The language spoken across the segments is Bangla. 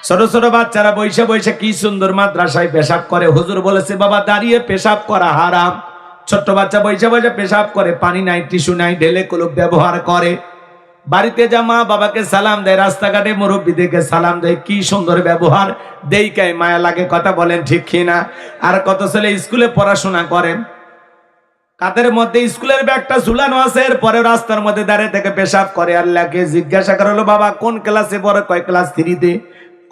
ছোট ছোট বাচ্চারা বৈশা বৈশা কি সুন্দর মাদ্রাসায় পেশাব করে। হুজুর বলেছে বাবা দাঁড়িয়ে পেশাব করা হারাম। ছোট্ট বাচ্চা বৈশা বৈশা পেশাব করে, পানি নাই, টিস্যু নাই, ঢেলে কুলুপ ব্যবহার করে। বাড়িতে যা মা বাবাকে সালাম দেয়, রাস্তাঘাটে মুরব্বীদেরকে সালাম দেয়, কি সুন্দর ব্যবহার, দেইকাই মায়া লাগে। কথা বলেন ঠিক কিনা? আর কত ছেলে স্কুলে পড়াশোনা করে, কাদের মধ্যে স্কুলের ব্যাগটা ঝুলানো আছে, এরপরে রাস্তার মধ্যে দাঁড়িয়ে থেকে পেশাব করে। আল্লাহকে জিজ্ঞাসা করা হলো বাবা কোন ক্লাসে পড়ে? কয় ক্লাস 3-তে।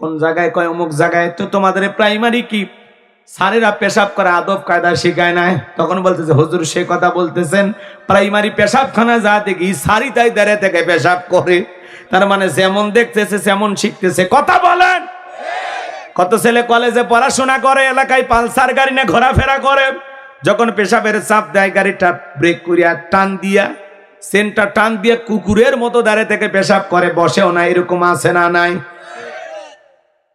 কোন জায়গায়? কয় অমুক জায়গায়। তো তোমাদের প্রাইমারি কি স্যারেরা পেশাব করে আদব কায়দা শিখায় না? তখন বলতেছে হুজুর সে কথা বলতেছেন, প্রাইমারি পেশাবখানা যা দেখি সারি তাই দাঁড়িয়ে থেকে পেশাব করে। তার মানে যেমন দেখতেছে যেমন শিখতেছে। কথা বলেন। কত ছেলে কলেজে পড়াশোনা করে, এলাকায় পালসার গাড়ি নিয়ে ঘোরাফেরা করে, যখন পেশাবের চাপ দেয় গাড়িটা ব্রেক করিয়া টান দিয়া, সেন্টার টান দিয়ে কুকুরের মতো দাঁড়িয়ে থেকে পেশাব করে, বসেও না। এরকম আছে না নাই?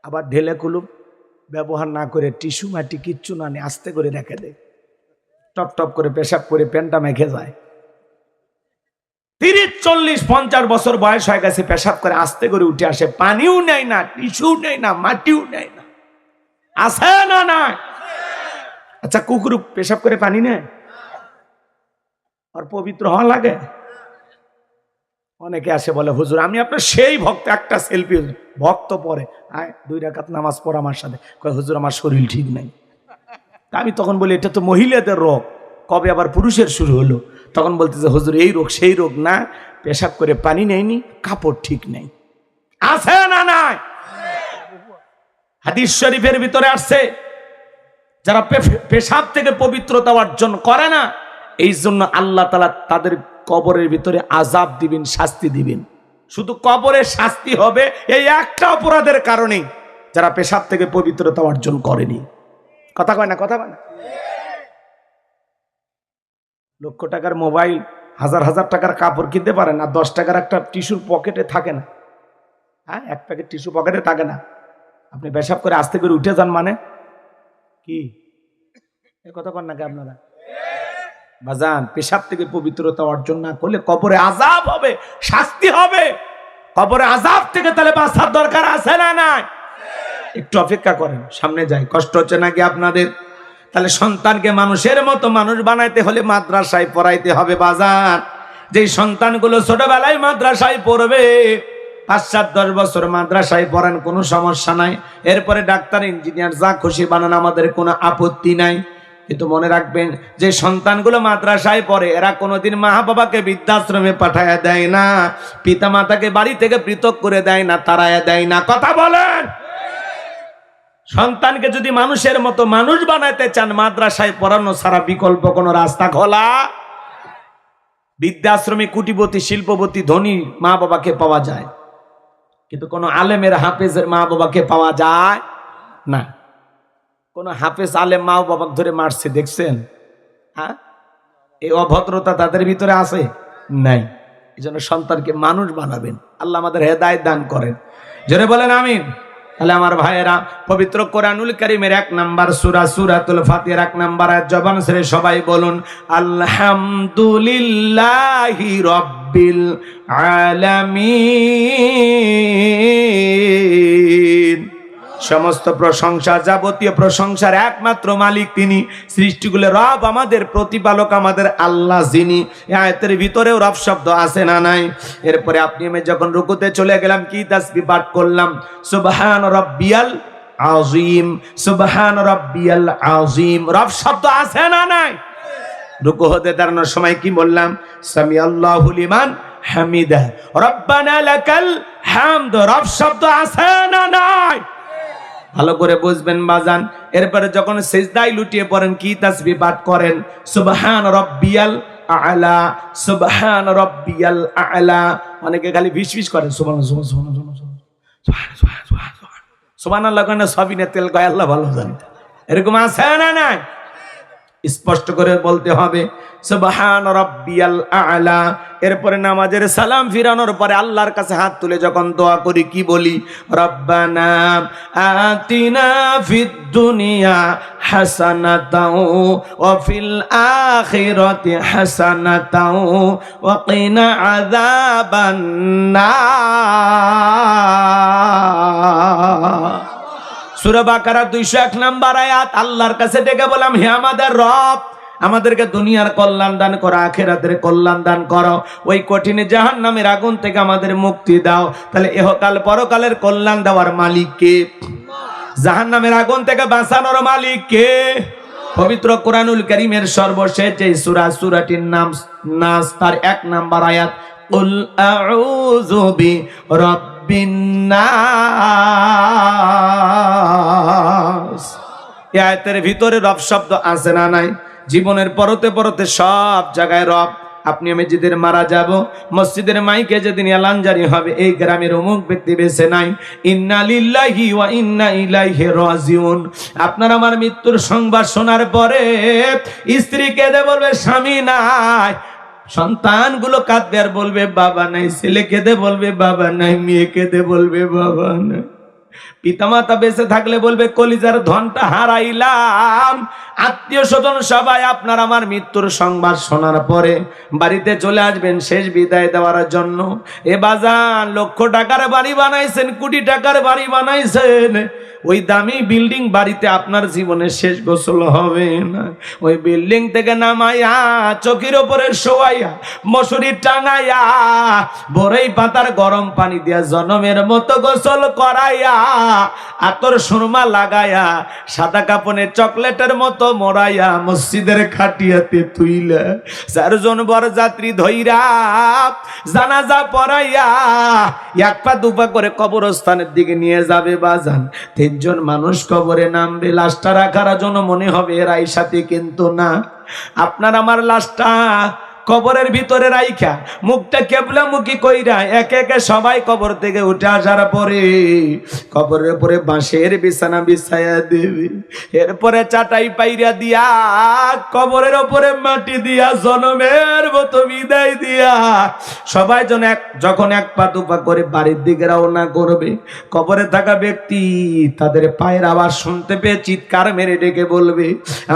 আবার ঢেলে কুলুপ ব্যবহার না করে, টিস্যু মাটি কিচ্ছু না নিয়ে আস্তে করে রেখে দেয়, টপ টপ করে পেশাব করে প্যান্টটা মেখে যায়। 30, 40, 50 বছর বয়স হয়ে গেছে, পেশাব করে আস্তে করে উঠে আসে, পানিও নেয় না, টিস্যু নেয় না, মাটিও নেয় না। আছে না না? আচ্ছা কুকুর পেশাব করে পানি নেয় আর পবিত্র হওয়া লাগে? অনেকে আসে বলে হুজুর আমি আপনার সেই ভক্ত, একটা সেলফি। ভক্ত পরে আয় 2 রাকাত নামাজ পড় আমার সাথে। কয় হুজুর আমার শরীর ঠিক নাই। আমি তখন বলি এটা তো মহিলাদের রোগ, কবে আবার পুরুষের শুরু হলো? তখন বলতেছে হুজুর এই রোগ সেই রোগ না, পেশাব করে পানি নেয়নি, কাপড় ঠিক নেই। আছে না নাই? হাদিস শরীফের ভিতরে আসছে যারা পেশাব থেকে পবিত্রতা অর্জন করে না, এই জন্য আল্লাহ তাআলা তাদের কবরের ভিতরে আযাব দিবেন, শাস্তি দিবেন। শুধু কবরের শাস্তি হবে এই একটা অপরাধের কারণে, যারা পেশাব থেকে পবিত্রতা অর্জন করেনি। কথা কয় না? কথা কয় না? লক্ষ টাকার মোবাইল, হাজার হাজার টাকার কাপড় কিনতে পারে না, 10 টাকার একটা টিস্যুর পকেটে থাকে না। হ্যাঁ, এক প্যাকেট টিস্যু পকেটে থাকে না। আপনি পেশাব করে আস্তে করে উঠে যান মানে কি? এর কথা কন নাকি আপনারা? বাজান, পেশাব থেকে পবিত্রতা অর্জন না করলে কবরে আযাব হবে, শাস্তি হবে। কবরে আযাব থেকে তাহলে বাঁচার দরকার আছে না নাই? একটু অপেক্ষা করেন, সামনে যাই। কষ্ট হচ্ছে নাকি আপনাদের? তাহলে সন্তানকে মানুষের মতো মানুষ বানাইতে হলে মাদ্রাসায় পড়াইতে হবে বাজান। যেই সন্তানগুলো ছোটবেলায় মাদ্রাসায় পড়বে, 5-7-10 বছর মাদ্রাসায় পড়েন, কোনো সমস্যা নাই। এরপরে ডাক্তার, ইঞ্জিনিয়ার যা খুশি বানান, আমাদের কোনো আপত্তি নাই। কিন্তু মনে রাখবেন, যে সন্তানগুলো মাদ্রাসায় পড়ে এরা কোনোদিন মা বাবাকে বৃদ্ধাশ্রমে পাঠায়া দেয় না, পিতা মাতাকে বাড়ি থেকে পৃথক করে দেয় না, তাড়ায়া দেয় না। কথা বলেন। সন্তানকে যদি মানুষের মতো মানুষ বানাইতে চান, মাদ্রাসায় পড়ানো ছাড়া বিকল্প কোনো রাস্তা খোলা। বৃদ্ধাশ্রমে কোটিপতি, শিল্পপতি, ধনী মা বাবাকে পাওয়া যায়, কিন্তু কোন আলেমের, হাফেজের মা বাবাকে পাওয়া যায় না। কোন হাফেজ আলেম মা বাবাকে ধরে মারছে দেখছেন? হ্যাঁ, এই অভদ্রতা তাদের ভিতরে আছে নাই? এই জন্য সন্তানকে মানুষ বানাবেন। আল্লাহ আমাদের হেদায়েত দান করেন, জোরে বলেন আমিন। তাহলে আমার ভাইয়েরা, পবিত্র কোরআনুল কারীমের 1 নাম্বার সূরা সূরাতুল ফাতিহার 1 নাম্বার আয়াত জবান ছেড়ে সবাই বলুন আলহামদুলিল্লাহি রাব্বিল আলামিন। সমস্ত প্রশংসা, যাবতীয় প্রশংসার একমাত্র মালিক তিনি, সৃষ্টিগুলোর রব, আমাদের প্রতিপালক, আমাদের আল্লাহ যিনি। এই আয়াতের ভিতরেও রব শব্দ আছে না নাই? এরপরে আপনি আমি যখন রুকুতে চলে গেলাম, কি তাসবিহ পাঠ করলাম? সুবহান রাব্বিয়াল আযীম, সুবহান রাব্বিয়াল আযীম। রব শব্দ আছে না নাই? রুকু হতে দাঁড়ানোর সময় কি বললাম? সামিআল্লাহু লিমান হামিদা, রব্বানা লাকাল হামদ। রব শব্দ আছে না নাই? ভালো করে বুঝবেন বাজান। এরপরে যখন সিজদায় লুটিয়ে পড়েন, কি তাসবিহ পাঠ করেন? সুবহান রাব্বিয়াল আ'লা, সুবহান রাব্বিয়াল আ'লা। অনেকে খালি ফিসফিস করেন সুবহানাল্লাহ, সুবহানাল্লাহ কেন? সবিনে তেল গায়, আল্লাহ ভালো জানে। এরকম আছে না নাই? স্পষ্ট করে বলতে হবে সুবহান রাব্বিয়াল আ'লা। এরপরে নামাজের সালাম ফিরানোর পরে আল্লাহর কাছে হাত তুলে যখন দোয়া করি, কি বলি? রব্বানা আতিনা ফিদ দুনিয়া হাসানাতাও ওয়া ফিল আখিরাতি হাসানাতাও ওয়া কিনা আযাবান নার। সূরা বাকারা 201 নম্বর আয়াত। আল্লাহর কাছে ডেকে বললাম, হে আমাদের রব, আমাদেরকে দুনিয়ার কল্যাণ দান করো, আখিরাতের কল্যাণ দান করো, ওই কঠিন জাহান্নামের আগুন থেকে আমাদের মুক্তি দাও। তাহলে ইহকাল পরকালের কল্যাণ দেওয়ার মালিক কে? জাহান্নামের আগুন থেকে বাঁচানোর মালিক কে? পবিত্র কোরআনুল কারীমের সর্বশেষ যে সূরা, সূরাটির নাম নাস, তার 1 নম্বর আয়াত, কুল আউযু বিরাব্বিন নাস। এই আয়াতের ভিতরে রব শব্দ আছে না নাই? জীবনের পরতে পরতে সব জায়গায় রব। আপনি আমি যেদিন মারা যাব, মসজিদের মাইকে যেদিন এলান জারি হবে, এই গ্রামের অমুক ব্যক্তি বেঁচে নাই, ইন্না লিল্লাহি ওয়া ইন্না ইলাইহি রাজিউন। আপনার আমার মৃত্যুর সংবাদ শোনার পরে স্ত্রী কেঁদে বলবে স্বামী নাই, সন্তানগুলো কাঁদবে আর বলবে বাবা নাই, ছেলে কেঁদে বলবে বাবা নাই, মেয়ে কেঁদে বলবে বাবা নাই, পিতামাতা বেঁচে থাকলে বলবে কলিজার ধনটা হারাইলাম। আত্মীয় স্বজন সবাই আপনার আমার মৃত্যুর সংবাদ শোনার পরে বাড়িতে চলে আসবেন শেষ বিদায় দেওয়ার জন্য। এ বাজান, লক্ষ টাকার বাড়ি বানাইছেন, কোটি টাকার বাড়ি বানাইছেন, ওই দামি বিল্ডিং বাড়িতে আপনার জীবনের শেষ গোসল হবে না। ওই বিল্ডিং থেকে নামাইয়া চোখের ওপরে শোয়াইয়া মশুরি টাঙাইয়া বড়ই পাতার গরম পানি দিয়া জনমের মতো গোসল করাইয়া আতর সুরমা লাগাইয়া সাদা কাপনে চকলেটের মতো মোড়াইয়া মসজিদের খাটিয়াতে তুইলা 4 জন বরযাত্রী ধইরা জানাজা পড়াইয়া 1 পা 2 পা করে কবরস্থানের দিকে নিয়ে যাবে বাজান। 3 জন মানুষ কবরে নামবে, লাশটা রাখার জন্য মনে হবে এরাই সাথে, কিন্তু না, আপনার আমার লাশটা কবরের ভিতরে রাইখা মুখটা কেবলামুখী কইরা একে একে সবাই কবর থেকে উঠে আসার পরে কবরের উপরে বাঁশের বিছানা বিছাইয়া দেবে, এরপরে চাটাই পাইরা দিয়া কবরের উপরে মাটি দিয়া জনমের মতো বিদায় দিয়া সবাই যখন 1 পা 2 পা করে বাড়ির দিকে রওনা করবে, কবরে থাকা ব্যক্তি তাদের পায়ের আওয়াজ শুনতে পেয়ে চিৎকার মেরে ডেকে বলবে,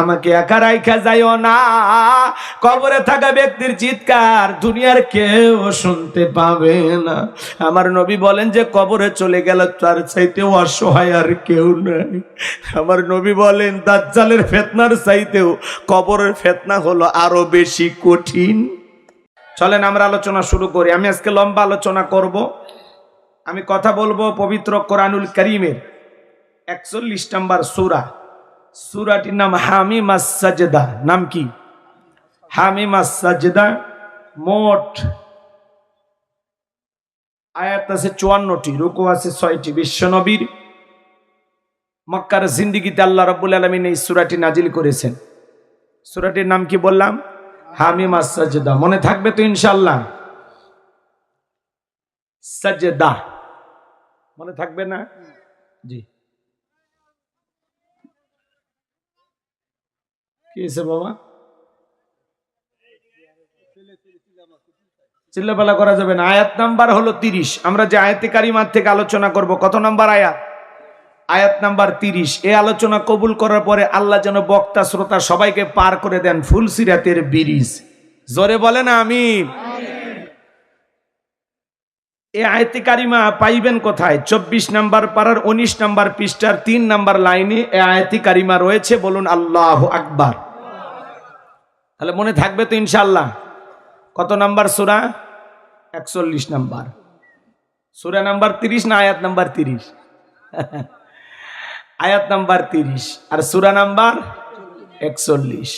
আমাকে একা রাইখা যাইও না। কবরে থাকা ব্যক্তি চিৎকার দুনিয়ার কেউ শুনতে পাবে না। আমার নবী বলেন যে কবরে চলে গেল তার চাইতে অসহায় আর কেউ নাই। আমার নবী বলেন দাজ্জালের ফিতনার চাইতেও কবরের ফিতনা হলো আরো বেশি কঠিন। চলেন আমরা আলোচনা শুরু করি। আমি আজকে লম্বা আলোচনা করব। আমি কথা বলবো পবিত্র কোরআনুল কারীমের 41 নম্বর সূরা। সূরাটির নাম হামিম আস-সাজদা। নাম কি? হামিম আস-সাজদা। মোট আয়াত আছে 54টি, রুকু আছে 6টি। বিশ্বনবীর মক্কার জিন্দেগিতে আল্লাহ রাব্বুল আলামিন এই সূরাটি নাজিল করেছেন। সূরাটির নাম কি বললাম? হামিম আস-সাজদা। মনে থাকবে তো ইনশাআল্লাহ? সাজদা মনে থাকবে না? জি। কি হয়েছে বাবা? চিল্লাপালা করা যাবে না। আয়াত নাম্বার হলো 30। আমরা যে আয়াতে কারিমার থেকে আলোচনা করব, কত নাম্বার আয়াত? আয়াত নাম্বার 30। এই আলোচনা কবুল করার পরে আল্লাহ যেন বক্তা শ্রোতা সবাইকে পার করে দেন ফুলসিরাতের ব্রিজ। জোরে বলেন আমিন। এই আয়াতে কারিমা পাইবেন কোথায়? 24 নাম্বার পারার 19 নাম্বার পৃষ্ঠার 3 নাম্বার লাইনে এই আয়াতে কারিমা রয়েছে। বলুন আল্লাহু আকবার। তাহলে মনে থাকবে তো ইনশাআল্লাহ? কত নাম্বার সূরা? 41 নাম্বার। সূরা নাম্বার 30 না আয়াত নাম্বার 30? আয়াত নাম্বার 30 আর সূরা নাম্বার 41।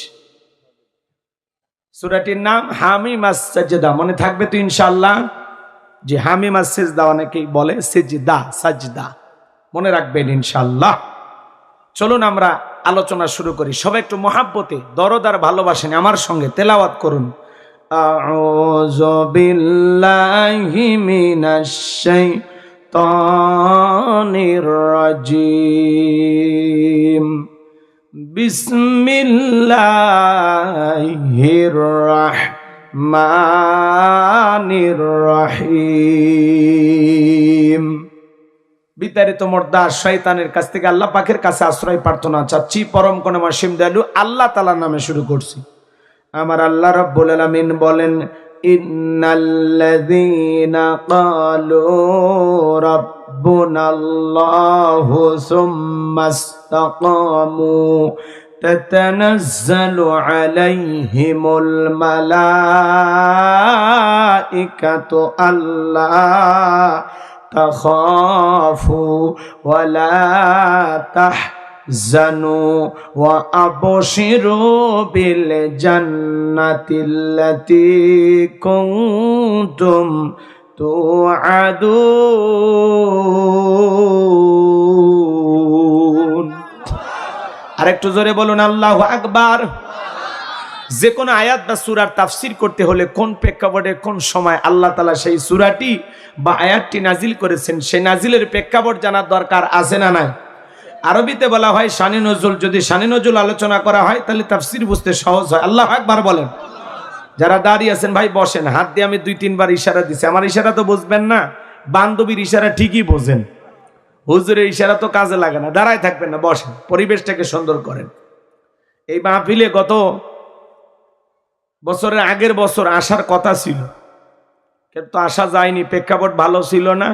সূরাটির নাম হামিম আস-সাজদা। মনে থাকবে তো ইনশাআল্লাহ? যে হামিম আস-সাজদা অনেকেই বলে সিজদা, সাজদা। মনে রাখবেন ইনশাআল্লাহ। চলুন আমরা আলোচনা শুরু করি। সবাই একটু মহাব্বতে দরদ আর ভালোবাসেন আমার সঙ্গে তেলাওয়াত করুন। আউযু বিল্লাহি মিনাশ শাইতানির রাজিম। বিসমিল্লাহির রাহমানির রাহিম। বিতাড়িত মোর্দার শয়তানের কাছ থেকে আল্লাহ পাকের কাছে আশ্রয় প্রার্থনা চাচ্ছি। পরম করুণাময় অসীম দয়ালু আল্লাহ তাআলার নামে শুরু করছি। আমার আল্লাহ রাব্বুল আলামিন বলেন, ইন্নাল্লাযীনা ক্বালু রাব্বুনাল্লাহু সুম্মাস্তাকামু তাতানাজ্জালু আলাইহিমুল মালাইকাতু আল্লা তাখাফু ওয়ালা তাহজানু ওয়া আবশিরু বিল জান্নাতিল্লাতী কুনতুম তুআদুন। আরেকটু জোরে বলুন আল্লাহু আকবার। যে কোনো আয়াত বা সূরার তাফসীর করতে হলে কোন প্রেক্ষাপটে কোন সময় আল্লাহ তাআলা সেই সূরাটি বা আয়াতটি নাজিল করেছেন, সেই নাজিলের প্রেক্ষাপট জানার দরকার আছে না নাই? আরবিতে বলা হয় শানে নজুল। যদি শানে নজুল আলোচনা করা হয় তাহলে তাফসীর বুঝতে সহজ হয়। আল্লাহু আকবার বলেন। যারা দাঁড়িয়ে আছেন ভাই বসেন, হাত দিয়ে আমি 2-3 বার ইশারা দিছি। আমার ইশারা তো বুঝবেন না, বান্ধবীর ইশারা ঠিকই বোঝেন, হুজুরের ইশারা তো কাজে লাগে না। দাঁড়ায় থাকবেন না, বসেন, পরিবেশটাকে সুন্দর করেন। এই মাহফিলে গত বছরের আগের বছর আসার কথা ছিল, কিন্তু আসা যায়নি। প্রেক্ষাপট ভালো ছিল না,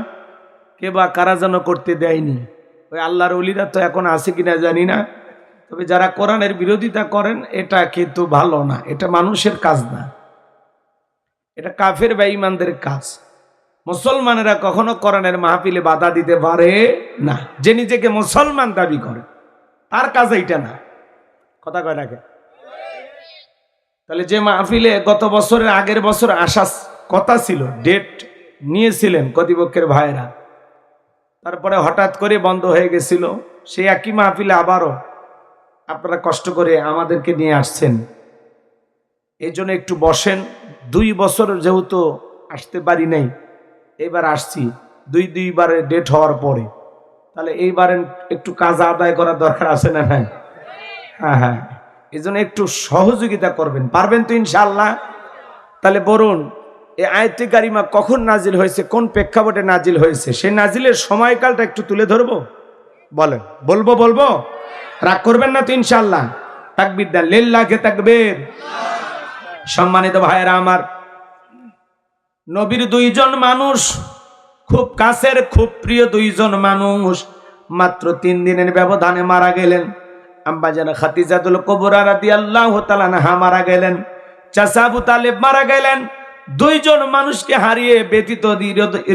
কে বা কারা যেন করতে দেয়নি। ওই আল্লাহর ওলিরা তো এখন আছে কিনা জানি না, তবে যারা কোরআনের বিরোধিতা করেন এটা কিন্তু ভালো না, এটা মানুষের কাজ না, এটা কাফের বা ঈমানদের কাজ। মুসলমানেরা কখনো কোরআনের মাহফিলে বাধা দিতে পারে না। যে নিজেকে মুসলমান দাবি করে তার কাজ এইটা না, কথা কয় নাকি? তাহলে যে মাহফিলে গত বছরের আগের বছর আসার কথা ছিল, ডেট নিয়েছিলেন কর্তৃপক্ষের ভাইরা, তারপরে হঠাৎ করে বন্ধ হয়ে গেছিল, সেই একই মাহফিলে আবারও আপনারা কষ্ট করে আমাদেরকে নিয়ে আসছেন। এই জন্য একটু বসেন। 2 বছর যেহেতু আসতে পারি নাই, এবার আসছি 2 বারের ডেট হওয়ার পরে, তাহলে এইবারে একটু কাজ আদায় করার দরকার আছে না নাই? হ্যাঁ হ্যাঁ, এই জন্য একটু সহযোগিতা করবেন, পারবেন তো ইনশাআল্লাহ? তাহলে বলুন, এই আয়াতে কারিমা কখন নাজিল হয়েছে, কোন প্রেক্ষাপটে নাজিল হয়েছে, সেই নাজিলের সময়কালটা একটু তুলে ধরবো? বলেন। বলবো? রাগ করবেন না তো ইনশাআল্লাহ? তাকবীর দেন, লিল্লাহি তাকবীর। সম্মানিত ভাইয়েরা আমার, নবীর 2 জন মানুষ, খুব কাছের খুব প্রিয় 2 জন মানুষ মাত্র 3 দিনের ব্যবধানে মারা গেলেন। আম্মাজান খাদিজাতুল কুবরা রাদিয়াল্লাহু তাআলা আনহা মারা গেলেন, চাচা আবু তালেব মারা গেলেন। 2 জন মানুষকে হারিয়ে ব্যথিত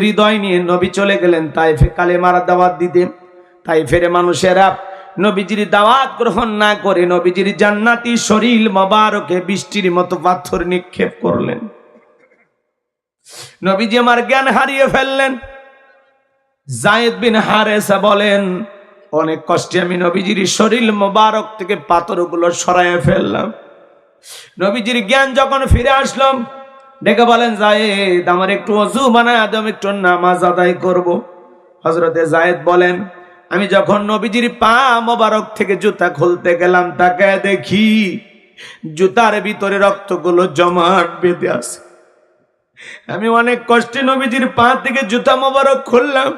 হৃদয় নিয়ে নবী চলে গেলেন তায়েফে কালেমার দাওয়াত দিতে। তায়েফের মানুষেরা নবীজির দাওয়াত গ্রহণ না করে নবীজির জান্নাতি শরীর মোবারকে বৃষ্টির মতো পাথর নিক্ষেপ করলেন। নবীজি আমার জ্ঞান হারিয়ে ফেললেন। যায়েদ বিন হারেসা বলেন, অনেক কষ্টে আমি নবীজির শরীর মোবারক থেকে পাথরগুলো সরাইয়া ফেললাম। নবীজির জ্ঞান যখন ফিরে আসলাম, ডেকে বলেন, যায়েদ আমার একটু ওযু বানায় আদম, একটু নামাজ আদায় করব। হযরতে যায়েদ বলেন, আমি যখন নবীজির পা মোবারক থেকে জুতা খুলতে গেলাম, তাকে দেখি জুতার ভিতরে রক্তগুলো জমাট বেঁধে আছে। আমি অনেক কষ্টে নবীজির পা থেকে জুতা মোবারক খুললাম।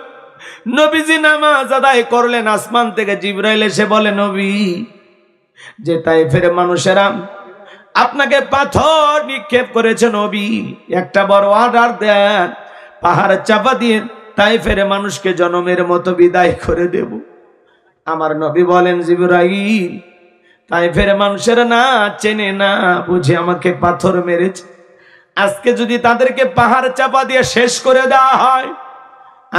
নবীজি নামাজ আদায় করলেন। আসমান থেকে জিবরাইল এসে বলে, নবী, যে তায়েফের মানুষেরা আপনাকে পাথর নিক্ষেপ করেছে, নবী একটা বড় অর্ডার দেন, পাহাড় চাপা দিয়ে তায়েফের মানুষকে জনমের মতো বিদায় করে দেব। আমার নবী বলেন, জিবরাইল, তায়েফের মানুষেরা না চেনে না বুঝে আমাকে পাথর মেরেছে। আজকে যদি তাদেরকে পাহাড় চাপা দিয়ে শেষ করে দেওয়া হয়,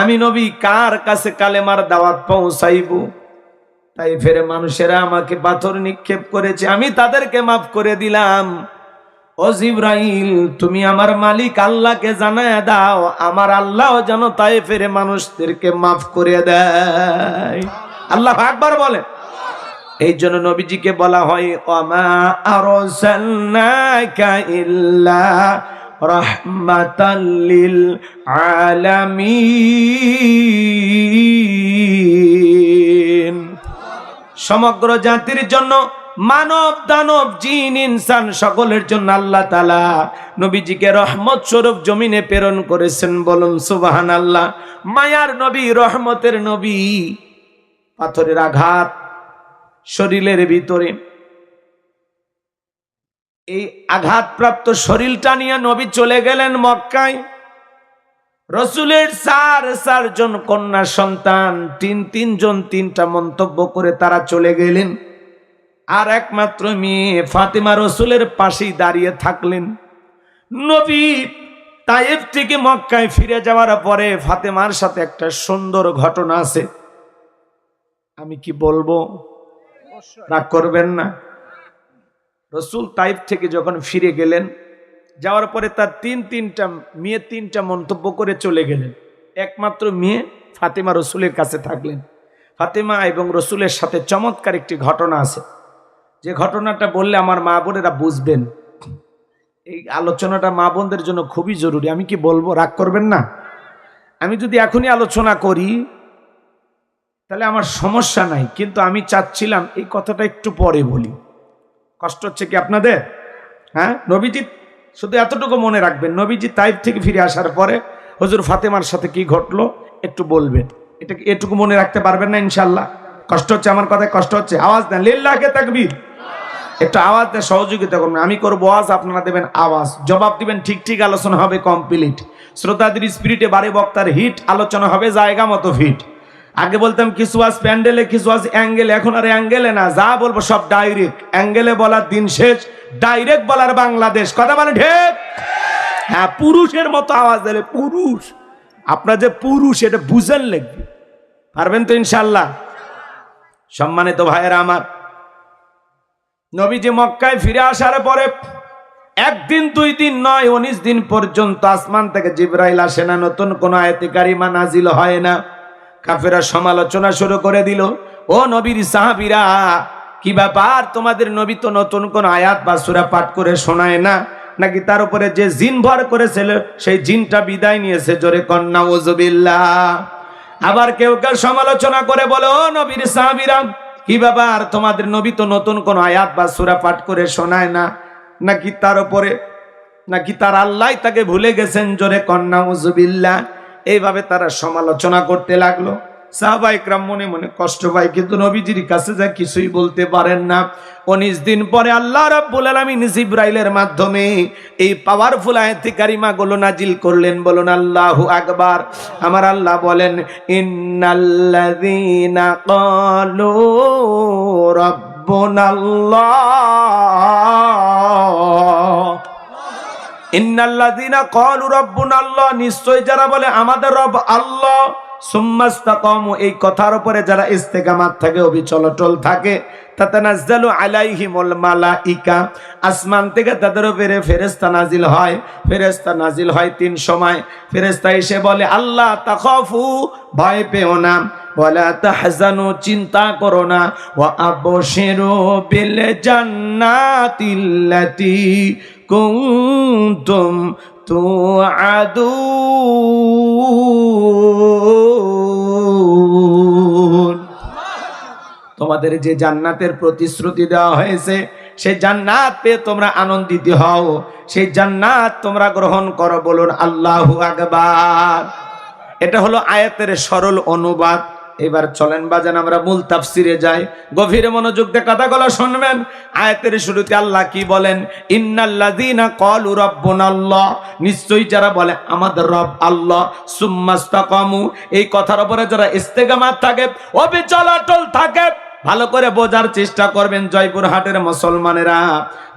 আমি নবী কার কাছে কালেমার দাওয়াত পৌঁছাইব? তায়েফের মানুষেরা আমাকে পাথর নিক্ষেপ করেছে, আমি তাদেরকে মাফ করে দিলাম। ও জিবরাইল, তুমি আমার মালিক আল্লাহকে জানায় দাও, আমার আল্লাহ যেন তায়েফের মানুষদেরকে মাফ করে দেয়। আল্লাহু আকবার বলেন। এই জন্য নবীজিকে বলা হয়, ওয়ামা আরসালনাকা ইল্লা রাহমাতাল লিল আলামিন। সমগ্র জাতির জন্য মানব দানব জিন ইনসান সকলের জন্য আল্লাহ তাআলা নবীজিকে রহমত স্বরূপ জমিনে প্রেরণ করেছেন। বলুন সুবহানাল্লাহ। মায়ার নবী, রহমতের নবী, পাথরের আঘাত শরীরের ভিতরে, এই আঘাতপ্রাপ্ত শরীরটা নিয়ে নবী চলে গেলেন মক্কায়। রসুলের 4 জন কন্যা সন্তান, তিনজন তিনটা মন্তব্য করে তারা চলে গেলেন। আর একমাত্র মেয়ে ফাতেমা রসুলের পাশেই দাঁড়িয়ে থাকলেন। নবী তায়েফ থেকে মক্কায় ফিরে যাওয়ার পরে ফাতেমার সাথে একটা সুন্দর ঘটনা আছে, আমি কি বলবো, রাগ করবেন না। রসুল তাইফ থেকে যখন ফিরে গেলেন, যাওয়ার পরে তার তিনটা মেয়ে তিনটা মন্তব্য করে চলে গেলেন। একমাত্র মেয়ে ফাতেমা রসুলের কাছে থাকলেন। ফাতেমা এবং রসুলের সাথে চমৎকার একটি ঘটনা আছে, যে ঘটনাটা বললে আমার মা বোনেরা বুঝবেন। এই আলোচনাটা মা বোনদের জন্য খুবই জরুরি। আমি কি বলবো, রাগ করবেন না। আমি যদি এখনই আলোচনা করি তাহলে আমার সমস্যা নাই, কিন্তু আমি চাচ্ছিলাম এই কথাটা একটু পরে বলি। কষ্ট হচ্ছে কি আপনাদের? হ্যাঁ, নবীজি শুধু এতটুকু মনে রাখবেন, নবীজি তাইফ থেকে ফিরে আসার পরে হুজুর ফাতেমার সাথে কি ঘটলো একটু বলবেন। এটা এটুকু মনে রাখতে পারবেন না ইনশাল্লাহ? কষ্ট হচ্ছে আমার কথায়? কষ্ট হচ্ছে? আওয়াজ দেন, লিল্লাহে তাকবীর। একটু আওয়াজ দেন, সহযোগিতা করবেন। আমি করবো আওয়াজ, আপনারা দেবেন আওয়াজ, জবাব দিবেন ঠিক ঠিক, আলোচনা হবে কমপ্লিট। শ্রোতাদের স্পিরিটে বাড়ি, বক্তার হিট, আলোচনা হবে জায়গা মতো ফিট। আগে বলতাম কিছু আজ প্যান্ডেলে, কিছু আজ অ্যাঙ্গেলে, এখন আর অ্যাঙ্গেলে না, যা বলবো সব ডাইরেক্ট। অ্যাঙ্গেলে বলার দিন শেষ, ডাইরেক্ট বলার বাংলাদেশ। কথা বলে ঠিক? হ্যাঁ, পুরুষের মতো আওয়াজ দিলে, পুরুষ। আপনার যে পুরুষ এটা বুঝেন লিখবে, পারবেন তো ইনশাল্লাহ? সম্মানিত ভাইয়েরা আমার, নবীজি মক্কায় ফিরে আসার পরে একদিন 2 দিন নয়, 19 দিন পর্যন্ত আসমান থেকে জিবরাইল আসে না, নতুন কোন আয়াতে কারিমা নাজিল হয় না। কাফেররা সমালোচনা শুরু করে দিল, ও নবীর সাহাবীরা, কি ব্যাপার, তোমাদের নবী তো নতুন কোন আয়াত বা সূরা পাঠ করে শোনায় না, নাকি তার উপরে যে জিন ভর করেছিল সেই জিনটা বিদায় নিয়েছে? জোরে কন নাউযুবিল্লাহ। আবার কেউ কেউ সমালোচনা করে বলে, ও নবীর সাহাবীরা, কি ব্যাপার, তোমাদের নবী তো নতুন কোন আয়াত বা সূরা পাঠ করে শোনায় না, নাকি তার উপরে, নাকি তার আল্লাহ তাকে ভুলে গেছেন? জোরে কন নাউযুবিল্লাহ। এইভাবে তারা সমালোচনা করতে লাগলো। সাহাবা ইকরাম মনে মনে কষ্ট পায়, কিন্তু নবীজির কাছে যা কিছুই বলতে পারেন না। 19 দিন পরে আল্লাহ রাব্বুল আলামিন জিবরাইলের মাধ্যমে এই পাওয়ারফুল আয়াতে কারিমা গুলো নাজিল করলেন। বলুন আল্লাহু আকবার। আমার আল্লাহ বলেন, ইন্নাল্লাযীনা ক্বালু রাব্বুনাল্লাহ, ইন্নাল্লাযীনা ক্বালু রাব্বুনাল্লাহ, নিশ্চয় যারা বলে আমাদের রব আল্লাহ, সুম্মাস্তাকামু, এই কথার উপরে যারা ইস্তেকামাত থাকে, অবিচল থাকে, তাতানাজ্জালু আলাইহিমুল মালাইকা, আসমান থেকে তাদের উপরে ফেরেশতা নাজিল হয়। ফেরেশতা নাজিল হয় 3 সময়। ফেরেশতা এসে বলে, আল্লাহ তাখাফু, ভয় পেও না, ওয়ালা তাহজানু, চিন্তা করো না, ওয়া আবশিরু বিল জান্নাতিল্লাতী কুনতুম তুআদুন, তোমাদের যে জান্নাতের প্রতিশ্রুতি দেওয়া হয়েছে সেই জান্নাত পেয়ে তোমরা আনন্দিত হও, সেই জান্নাত তোমরা গ্রহণ করো। বলুন আল্লাহু আকবার। এটা হলো আয়াতের সরল অনুবাদ। এবার চলেন বাজান আমরা মূল তাফসিরে যাই, গভীরে মনোযোগ দিয়ে কথাগুলো শুনবেন। আয়াতের শুরুতে আল্লাহ কি বলেন? ইন্নাল্লাযীনা ক্বালু রাব্বুনাল্লাহ, নিশ্চয়ই যারা বলে আমাদের রব আল্লাহ, সুম্মাস্তাকামু, এই কথার উপরে যারা ইস্তেকামাত থাকে, অবিচল অটল থাকে। ভালো করে বোঝার চেষ্টা করবেন জয়পুরহাটের মুসলমানেরা,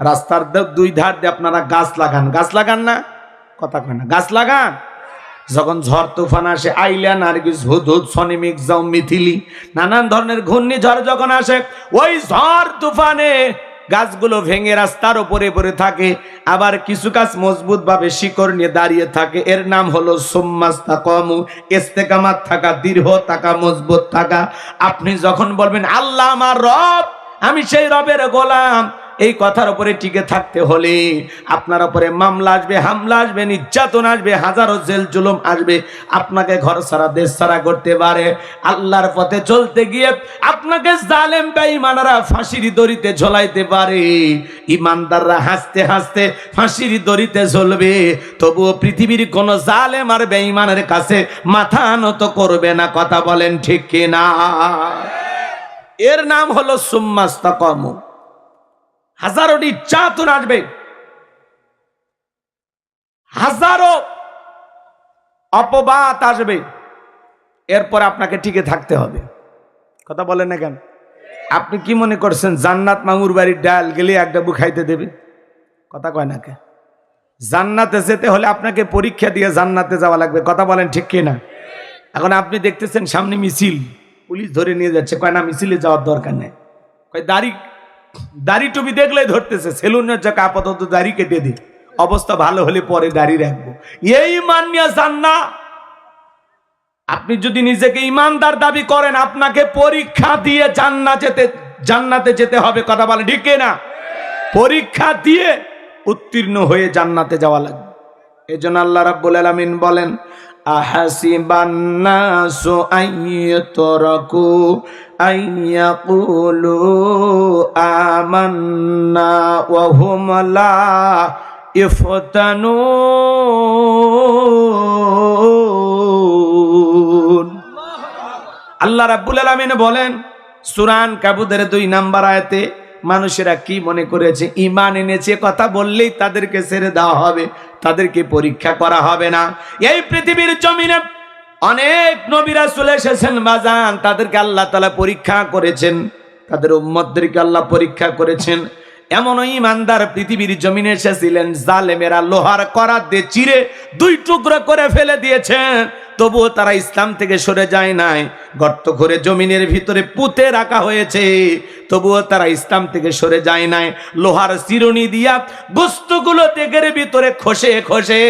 রাস্তার 2 ধার দিয়ে আপনারা গাছ লাগান, গাছ লাগান না? কথা কয় না, গাছ লাগান। যখন ঝড় তুফান আসে, আইলা, নার্গিস, হুদহুদ, সনিমিক, জাম, মিথিলি, নানান ধরনের ঘূর্ণিঝড় যখন আসে, ওই ঝড় তুফানে গাছগুলো ভেঙে রাস্তার উপরে পড়ে থাকে, আবার কিছু গাছ মজবুত ভাবে শিকড় নিয়ে দাঁড়িয়ে থাকে। এর নাম হলো সুম্মাস্তাকামু, ইস্তেকামাত থাকা, দৃঢ় থাকা, মজবুত থাকা। আপনি যখন বলবেন আল্লাহ আমার রব, আমি সেই রবের গোলাম, এই কথার উপরে টিকে থাকতে হলে আপনার উপরে মামলা আসবে, হামলা আসবে, নির্যাতন আসবে, হাজারো জেল জুলুম আসবে, আপনাকে ঘর ছাড়া দেশ ছাড়া করতে পারে। আল্লাহর পথে চলতে গিয়ে আপনাকে জালেম বেঈমানরা ফাঁসির দড়িতে ঝোলাইতে পারে। ইমানদাররা হাসতে হাসতে ফাঁসির দড়িতে ঝুলবে, তবুও পৃথিবীর কোন জালেম আর বেঈমানের কাছে মাথা নত করবে না। কথা বলেন ঠিক কিনা? এর নাম হলো সুম্মাস্তাকামু। হাজারো নির্যাতন আসবে, হাজারো অপবাদ আসবে, এরপর আপনাকে টিকে থাকতে হবে। কথা বলেন না কেন? আপনি কি মনে করছেন জান্নাত মামুর বাড়ির ডাল গেলে এক ডাবু খাইতে দেবে? কথা কয় না কে? জান্নাতে যেতে হলে আপনাকে পরীক্ষা দিয়ে জান্নাতে যাওয়া লাগবে। কথা বলেন ঠিক কিনা? এখন আপনি দেখতেছেন সামনে মিছিল, পুলিশ ধরে নিয়ে যাচ্ছে, কয় না মিছিলে যাওয়ার দরকার নেই, কয় দাড়ি টুপি দেখলেই ধরতেছে, সেলুনের জায়গা আপাতত দাড়ি কেটে দিই, অবস্থা ভালো হলে পরে দাড়ি রাখবো। এই মানিয়া জান্নাত। আপনি যদি নিজেকে ইমানদার দাবি করেন, আপনাকে পরীক্ষা দিয়ে জান্নাতে যেতে হবে। কথা বলেন ঠিক কিনা? পরীক্ষা দিয়ে উত্তীর্ণ হয়ে জান্নাতে যাওয়া লাগবে। এজন্য আল্লাহ রাব্বুল আলামিন বলেন, আহাসিবান নাসু আইয়ুতরাকু আইয়াকুলু আমান্না ওয়া হুম লা ইফতানুন। আল্লাহ রাব্বুল আলামিন বলেন সূরা আনকাবুতের 2 নম্বর আয়াতে, মানুষেরা কি মনে করেছে ঈমান এনেছে কথা বললেই তাদেরকে ছেড়ে দেওয়া হবে, তাদেরকে পরীক্ষা করা হবে না। এই পৃথিবীর জমিনে অনেক নবী রাসূল এসেছেন বাজান, তাদেরকে আল্লাহ তাআলা পরীক্ষা করেছেন, তাদের উম্মতদেরকে আল্লাহ পরীক্ষা করেছেন। এমন ঈমানদার পৃথিবীর জমিনে এসেছিলেন, জালেমেরা লোহার করাত দিয়ে চিরে 2 টুকরো করে ফেলে দিয়েছেন, তবুও তারা ইসলাম থেকে সরে যায় নাই। গর্ত করে জমিনের ভিতরে পুঁতে রাখা হয়েছে, তবুও তারা ইসলাম থেকে সরে যায় নাই। লোহার চিরুনি দিয়া বস্তুগুলো তেগের ভিতরে খসে খসে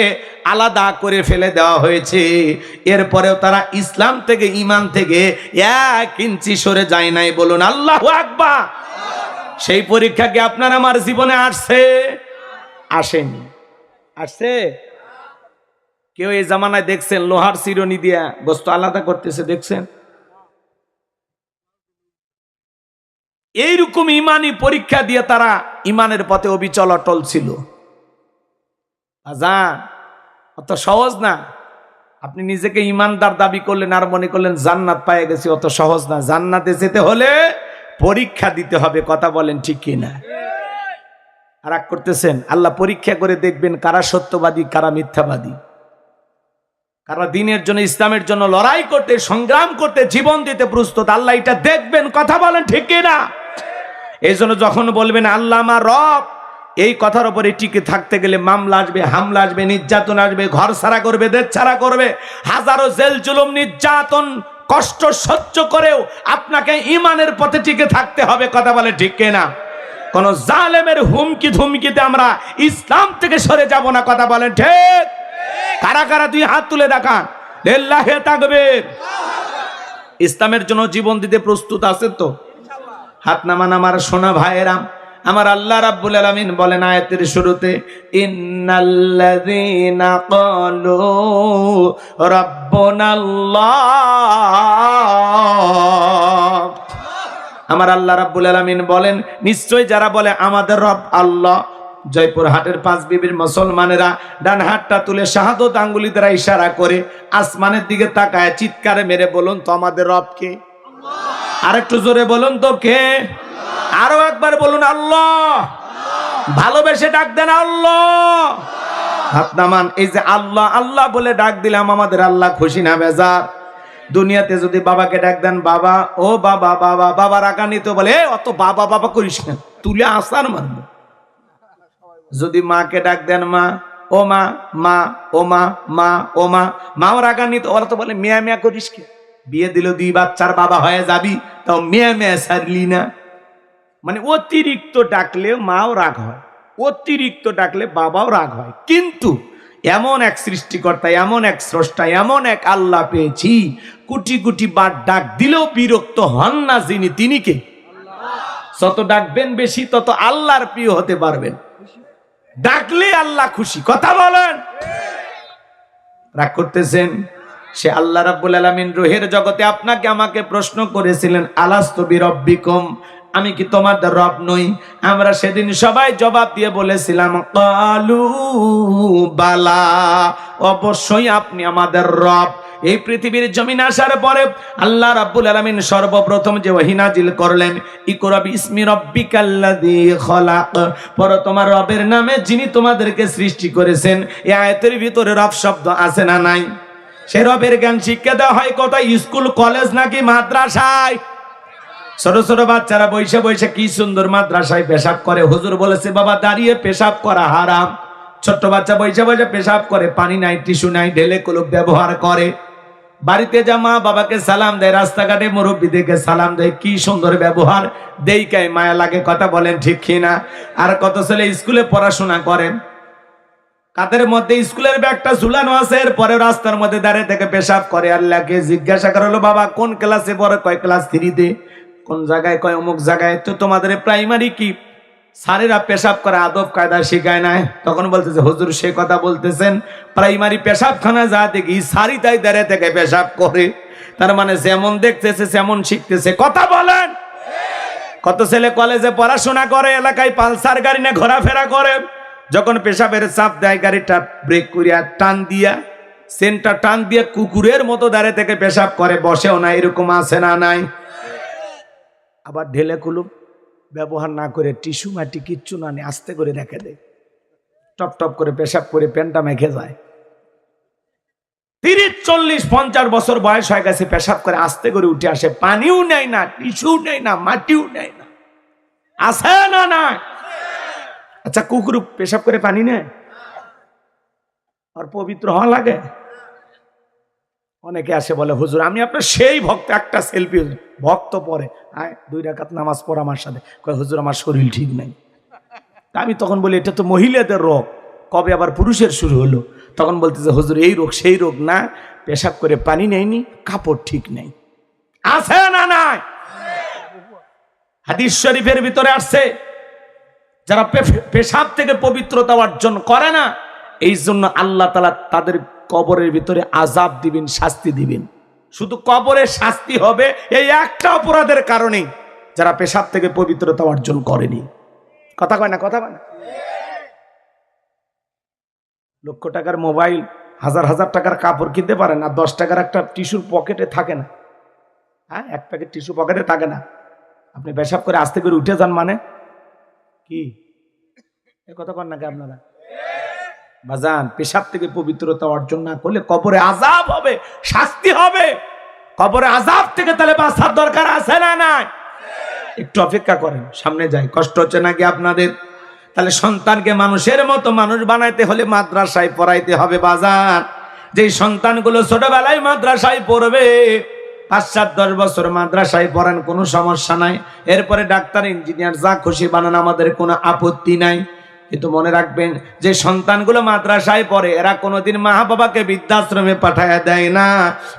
আলাদা করে ফেলে দেওয়া হয়েছে, এরপরেও তারা ইসলাম থেকে, ঈমান থেকে 1 ইঞ্চি সরে যায় নাই। বলুন আল্লাহু আকবার। সেই পরীক্ষা কি আপনার আমার জীবনে আসছে? আসেনি? আসছে? কেউ এই জামানায় দেখছেন লোহার চিরুনি দিয়া বস্তু আলাদা করতেছে? দেখছেন? এইরকম ইমানি পরীক্ষা দিয়ে তারা ইমানের পথে অবিচল অটল ছিল। আজান অত সহজ না। আপনি নিজেকে ইমানদার দাবি করলেন আর মনে করলেন জান্নাত পেয়ে গেছি, অত সহজ না। জান্নাতে যেতে হলে পরীক্ষা দিতে হবে। কথা বলেন ঠিক কিনা? আর রাগ করতেছেন? আল্লাহ পরীক্ষা করে দেখবেন কারা সত্যবাদী, কারা মিথ্যাবাদী, কারা দিনের জন্য, ইসলামের জন্য লড়াই করতে, সংগ্রাম করতে, জীবন দিতে প্রস্তুত। আল্লাহ এটা দেখবেন। কথা বলেন ঠিক কিনা? এই জন্য যখন বলবেন আল্লাহ আমার রব, এই কথার উপরে টিকে থাকতে গেলে মামলা আসবে, হামলা আসবে, নির্যাতন আসবে, ঘর ছাড়া করবে, দেশ ছাড়া করবে, হাজারো জেল জুলুম নির্যাতন কষ্ট সহ্য করেও আপনাকে ঈমানের পথে টিকে থাকতে হবে। কথা বলে ঠিক কিনা? কোন জালেমের হুমকি ধুমকিতে আমরা ইসলাম থেকে সরে যাব না। কথা বলেন ঠিক? কারা কারা 2 হাত তুলে দেখান, লিল্লাহি তাকবীর। ইসলামের জন্য জীবন দিতে প্রস্তুত আছেন তো? হাত নামান আমার সোনা ভাইয়েরা। আমার আল্লাহ রাব্বুল আলামিন বলেন আয়াতের শুরুতে, ইন্নাল্লাযীনা ক্বালু রাব্বুনাল্লাহ। আমার আল্লাহ রাব্বুল আলামিন বলেন নিশ্চয় যারা বলে আমাদের রব আল্লাহ। জয়পুরহাটের 5 বিবির মুসলমানেরা ডান হাতটা তুলে শাহাদত আঙ্গুলি দ্বারা ইশারা করে আসমানের দিকে তাকায় চিৎকারে মেরে বলুন তো আমাদের রব কে? আর একটু জোরে বলুন তো কে? আরো একবার বলুন আল্লাহ। ভালোবেসে ডাক দেন আল্লাহ। হাত নামান। এই যে আল্লাহ আল্লাহ বলে ডাক দিলাম, আমাদের আল্লাহ খুশি না বেজার? দুনিয়াতে যদি বাবাকে ডাক দেন বাবা, ও বাবা, বাবা বাবা রাগান্বিত বলে অত বাবা বাবা করিস না, তুলে আসার মারব। যদি মাকে ডাক দেন মা, ও মা, মা ও মা, মা ও মা, মাও রাগান্বিত, ওরা তো বলে মিয়া মিয়া করিস কে? বিয়ে দিল 2 বাচ্চার বাবা হয়ে যাবি, তাও মিয়া মিয়া সারলি না। মানে অতিরিক্ত ডাকলে মাও রাগ হয়, অতিরিক্ত ডাকলে বাবাও রাগ হয়। কিন্তু এমন এক সৃষ্টিকর্তা, এমন এক স্রষ্টা, এমন এক আল্লাহ পেয়েছি, কোটি কোটি বার ডাক দিলেও বিরক্ত হন না যিনি, তিনি কে? যত ডাকবেন বেশি তত আল্লাহর প্রিয় হতে পারবেন। ডাকলে আল্লাহ খুশি। কথা বলেন, রাগ করতেছেন? সে আল্লাহ রাব্বুল আলামিন রূহের জগতে আপনাকে আমাকে প্রশ্ন করেছিলেন, আলাস্তু বিরব্বিকুম, আমি কি তোমাদের রব নই? আমরা সেদিন সবাই জবাব দিয়ে বলেছিলাম, ক্বালু বালা, অবশ্যই আপনি আমাদের রব। এই পৃথিবীর জমিন আসার পরে আল্লাহ রাব্বুল আলামিন সর্বপ্রথম যে ওহী নাজিল করলেন, ইকরা বিসমি রাব্বিকাল্লাযী খলাক, পরে তোমার রবের নামে যিনি তোমাদেরকে সৃষ্টি করেছেন। এই আয়াতের ভিতরে রব শব্দ আছে না নাই? সে রবের জ্ঞান শিক্ষা দেওয়া হয় কোথায়? স্কুল, কলেজ নাকি মাদ্রাসায়? ছোট ছোট বাচ্চারা বৈশা বৈশা কি সুন্দর মাদ্রাসায় পেশাব করে। হুজুর বলেছে বাবা দাঁড়িয়ে পেশাব করা হারাম। ছোট্ট বাচ্চা বৈশা বৈশা পেশাব করে, পানি নাই, টিস্যু নাই, ঢেলে কলুপ ব্যবহার করে। বাড়িতে যা মা বাবাকে সালাম দেয়, রাস্তাঘাটে মুরব্বীদেরকে সালাম দেয়, কি সুন্দর ব্যবহার, দেইকাই মায়া লাগে। কথা বলেন ঠিক কিনা? আর কত ছেলে স্কুলে পড়াশোনা করে, কাদের মধ্যে স্কুলের ব্যাগটা ঝুলানো আছে, এরপরে রাস্তার মধ্যে দাঁড়িয়ে থেকে পেশাব করে। আল্লাহকে জিজ্ঞাসা করা হলো, বাবা কোন ক্লাসে পড়ে? কয় ক্লাস 3-তে। কোন জায়গায়? কয় অমুক জায়গায়। তো তোমাদের প্রাইমারি কি স্যারেরা পেশাব করে আদব কায়দা শিখায় না? তখন বলতেছে, হুজুর সে কথা বলতেছেন, প্রাইমারি পেশাবখানা যা দেখি সারি তাই দাঁড়িয়ে থেকে পেশাব করে। তার মানে যেমন দেখতেছে যেমন শিখতেছে। কথা বলেন। কত ছেলে কলেজে পড়াশোনা করে, এলাকায় পালসার গাড়ি নিয়ে ঘোরাফেরা করে, যখন পেশাবের চাপ দেয় গাড়িটা ব্রেক করিয়া টান দিয়া, সেন্টার টান দিয়ে কুকুরের মতো দাঁড়িয়ে থেকে পেশাব করে, বসেও না। এরকম আছে না নাই? আবার ঢেলে কুলুপ ব্যবহার না করে, টিস্যু মাটি কিচ্ছু না নিয়ে আস্তে করে রেখে দেয়, টপ টপ করে পেশাব করে প্যান্টটা মেখে যায়। 30, 40, 50 বছর বয়স হয়ে গেছে, পেশাব করে আস্তে করে উঠে আসে, পানিও নেয় না, টিস্যু নেই না, মাটিও নেয় না। আছে না না? আচ্ছা, কুকুর পেশাব করে পানি নেয় আর পবিত্র হওয়া লাগে? অনেকে আসে বলে, হুজুর আমি আপনার সেই ভক্ত, একটা সেলফি। ভক্ত পরে আয় 2 রাকাত নামাজ পড় আমার সাথে। কয় হুজুর আমার শরীর ঠিক নাই। আমি তখন বলি, এটা তো মহিলাদের রোগ, কবে আবার পুরুষের শুরু হলো? তখন বলতেছে, হুজুর এই রোগ সেই রোগ না, পেশাব করে পানি নেয়নি, কাপড় ঠিক নেই। আছে না নাই? হাদিস শরীফের ভিতরে আসছে, যারা পেশাব থেকে পবিত্রতা অর্জন করে না, এই জন্য আল্লাহ তাআলা তাদের কবরের ভিতরে আযাব দিবেন, শাস্তি দিবেন। শুধু কবরের শাস্তি হবে এই একটা অপরাধের কারণে, যারা পেশাব থেকে পবিত্রতা অর্জন করেনি। কথা কয় না? কথা কয় না? লক্ষ টাকার মোবাইল, হাজার হাজার টাকার কাপড় কিনতে পারে না, 10 টাকার একটা টিস্যুর পকেটে থাকে না। হ্যাঁ, 1 প্যাকেট টিস্যু পকেটে থাকে না। আপনি পেশাব করে আস্তে করে উঠে যান মানে কি? এর কথা কন নাকি আপনারা? বাজান, পেশাব থেকে পবিত্রতা অর্জন না করলে কবরে আযাব হবে, শাস্তি হবে। কবরে আযাব থেকে তাহলে বাঁচার দরকার আছে না নাই? একটু অপেক্ষা করেন, সামনে যাই। কষ্ট হচ্ছে নাকি আপনাদের? তাহলে সন্তানকে মানুষের মতো মানুষ বানাইতে হলে মাদ্রাসায় পড়াইতে হবে বাজান। যেই সন্তানগুলো ছোটবেলায় মাদ্রাসায় পড়বে, 5-7-10 বছর মাদ্রাসায় পড়েন, কোনো সমস্যা নাই। এরপরে ডাক্তার, ইঞ্জিনিয়ার, যা খুশি বানান, আমাদের কোনো আপত্তি নাই। কিন্তু মনে রাখবেন, যে সন্তানগুলো মাদ্রাসায় পড়ে, এরা কোনোদিন মা বাবাকে বৃদ্ধাশ্রমে পাঠায় দেয় না,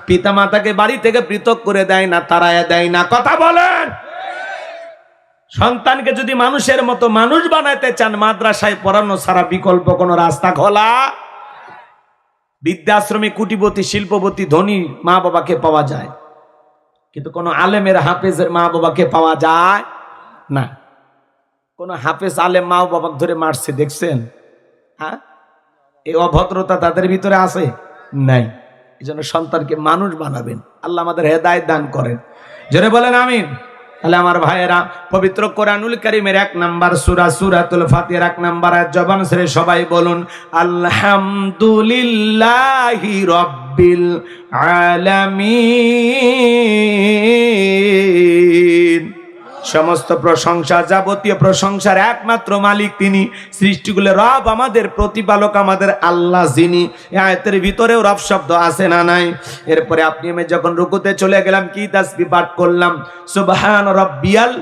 পিতা মাতাকে বাড়ি থেকে পৃথক করে দেয় না, তাড়ায় দেয় না। কথা বলেন। সন্তানকে যদি মানুষের মতো মানুষ বানাইতে চান, মাদ্রাসায় পড়ানো ছাড়া বিকল্প কোনো রাস্তা খোলা। বৃদ্ধাশ্রমে কোটিপতি, শিল্পপতি, ধনী মা বাবাকে পাওয়া যায়, কিন্তু কোন আলেমের, হাফেজের মা বাবাকে পাওয়া যায় না। কোন হাফেজ আলেম মা বাবাকে ধরে মারছে দেখছেন? হ্যাঁ, এই অভদ্রতা তাদের ভিতরে আছে নাই? এই জন্য সন্তানকে মানুষ বানাবেন। আল্লাহ আমাদের হেদায়েত দান করেন, জোরে বলেন আমিন। তাহলে আমার ভাইয়েরা, পবিত্র কোরআনুল কারীমের 1 নাম্বার সূরা সূরাতুল ফাতিহার 1 নাম্বার আয়াত জবান ছেড়ে সবাই বলুন, আলহামদুলিল্লাহি রাব্বিল আলামিন। সমস্ত প্রশংসা, যাবতীয় প্রশংসার একমাত্র মালিক তিনি, সৃষ্টিগুলোর রব, আমাদের প্রতিপালক, আমাদের আল্লাহ যিনি। এই আয়াতের ভিতরেও রব শব্দ আছে না নাই? এরপরে আপনি আমি যখন রুকুতে চলে গেলাম, কি তাসবিহ পাঠ করলাম? সুবহান রাব্বিয়াল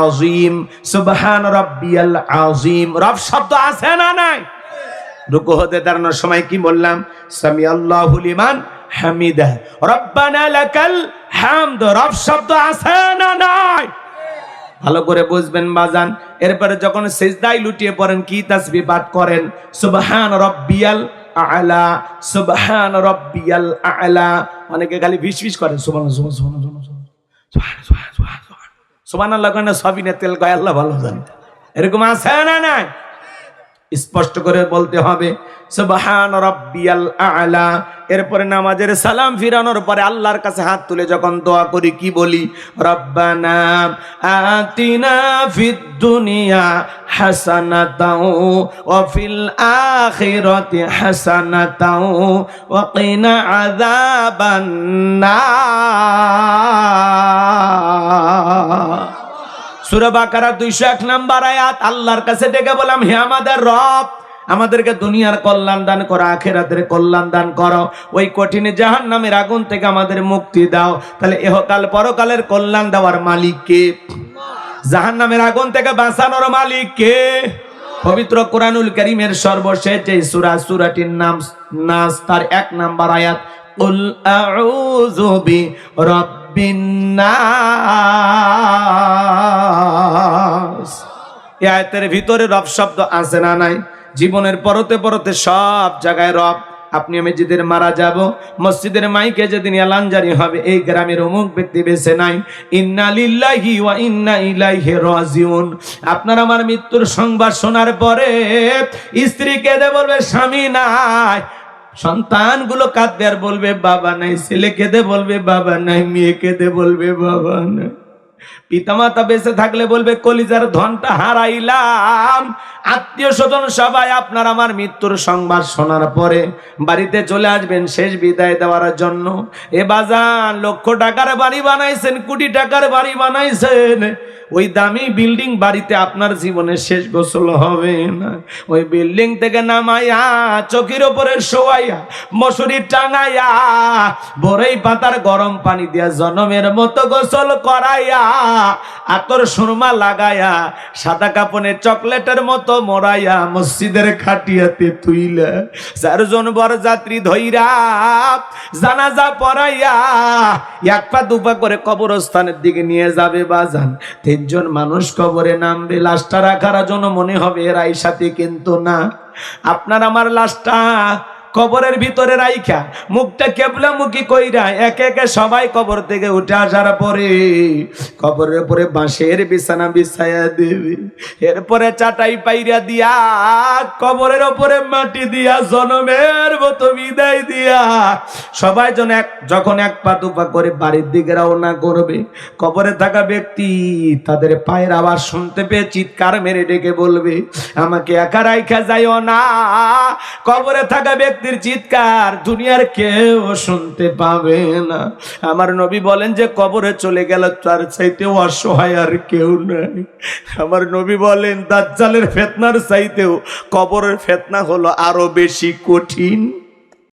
আযীম, সুবহান রাব্বিয়াল আযীম। রব শব্দ আছে না নাই? রুকু হতে দাঁড়ানোর সময় কি বললাম? সামি আল্লাহু লিমান হামিদা, রব্বানা লাকাল হামদ। রব শব্দ আছে না নাই? ভালো করে বুঝবেন বাজান। এরপরে যখন সিজদায় লুটিয়ে পড়েন কি তাসবিহ পাঠ করেন? সুবহান রাব্বিয়াল আ'লা, সুবহান রাব্বিয়াল আ'লা। অনেকে খালি ফিসফিস করেন সুবহানাল্লাহ সুবহানাল্লাহ সুবহানাল্লাহ সুবহানাল্লাহ কেন সবই না তেল গায় আল্লাহ ভালো জানে। এরকম আছে না নাই? স্পষ্ট করে বলতে হবে সুবহান রাব্বিয়াল আ'লা। এরপরে নামাজের সালাম ফিরানোর পরে আল্লাহর কাছে হাত তুলে যখন দোয়া করি কি বলি? রব্বানা আতিনা ফিদ দুনিয়া হাসানাতাও ওয়া ফিল আখিরাতি হাসানাতাও ওয়া কিনা আযাবান নার। সূরা বাকারা 201 নম্বর আয়াত। আল্লাহর কাছে ডেকে বললাম, হে আমাদের রব, আমাদেরকে দুনিয়ার কল্যাণ দান করো, আখিরাতের কল্যাণ দান করো, ওই কঠিন জাহান্নামের আগুন থেকে আমাদের মুক্তি দাও। তাহলে ইহকাল পরকালের কল্যাণ দেওয়ার মালিক কে? জাহান্নামের আগুন থেকে বাঁচানোর মালিক কে? পবিত্র কোরআনুল কারীমের সর্বশেষ যে সূরা, সূরাটির নাম নাস, তার 1 নম্বর আয়াত, কুল আউযু বিরাব্বিন নাস। এই আয়াতের ভিতরে রব শব্দ আছে না নাই? জীবনের পরতে পরতে সব জায়গায় রব। আপনি আমি যেদিন মারা যাব, মসজিদের মাইকে যেদিন এলান জারি হবে, এই গ্রামের অমুক ব্যক্তি বেঁচে নাই, ইন্না লিল্লাহি ওয়া ইন্না ইলাইহি রাজিউন। আপনার আমার মৃত্যুর সংবাদ শোনার পরে স্ত্রী কেঁদে বলবে স্বামী নাই, সন্তানগুলো কাঁদবে আর বলবে বাবা নাই, ছেলে কেঁদে বলবে বাবা নাই, মেয়ে কেঁদে বলবে বাবা নাই, পিতামাতা বেঁচে থাকলে বলবে কলিজার ধনটা হারাইলাম। আত্মীয় স্বজন সবাই আপনার আমার মৃত্যুর সংবাদ শোনার পরে বাড়িতে চলে আসবেন শেষ বিদায় দেওয়ার জন্য। এ বাজান, লক্ষ টাকার বাড়ি বানাইছেন, কোটি টাকার বাড়ি বানাইছেন, ওই দামি বিল্ডিং বাড়িতে আপনার জীবনের শেষ গোসল হবে না। ওই বিল্ডিং থেকে নামাইয়া চোখের ওপরে শোয়াইয়া মশুরি টাঙাইয়া বড়ই পাতার গরম পানি দিয়া জনমের মতো গোসল করাইয়া আতর সুরমা লাগাইয়া সাদা কাপনে চকলেটের মতো মোড়াইয়া মসজিদের খাটিয়াতে তুইলা 4 জন বর যাত্রী ধইরা জানাজা পড়াইয়া 1 পা 2 পা করে কবরস্থানের দিকে নিয়ে যাবে বাজান। 3 জন মানুষ কবরে নামবে, লাশটা রাখার জন্য মনে হবে এরাই সাথে, কিন্তু না, আপনার আমার লাশটা কবরের ভিতরে রাইখা মুখটা কেবলামুখী কইরা একে একে সবাই কবর থেকে উঠে আসার পরে কবরের উপরে বাঁশের বিছানা বিছাইয়া দেবে, এরপরে চাটাই পাইরা দিয়া কবরের উপরে মাটি দিয়া জনমের মতো বিদায় দিয়া সবাই যখন 1 পা 2 পা করে বাড়ির দিকে রওনা করবে, কবরে থাকা ব্যক্তি তাদের পায়ের আওয়াজ শুনতে পেয়ে চিৎকার মেরে ডেকে বলবে আমাকে একা রাইখা যাইও না। কবরে থাকা ব্যক্তি চিৎকার দুনিয়ার কেউ শুনতে পাবে না। আমার নবী বলেন যে কবরে চলে গেল তার চাইতেও অসহায় আর কেউ নাই। আমার নবী বলেন দাজ্জালের ফিতনার চাইতেও কবরের ফিতনা হলো আরো বেশি কঠিন।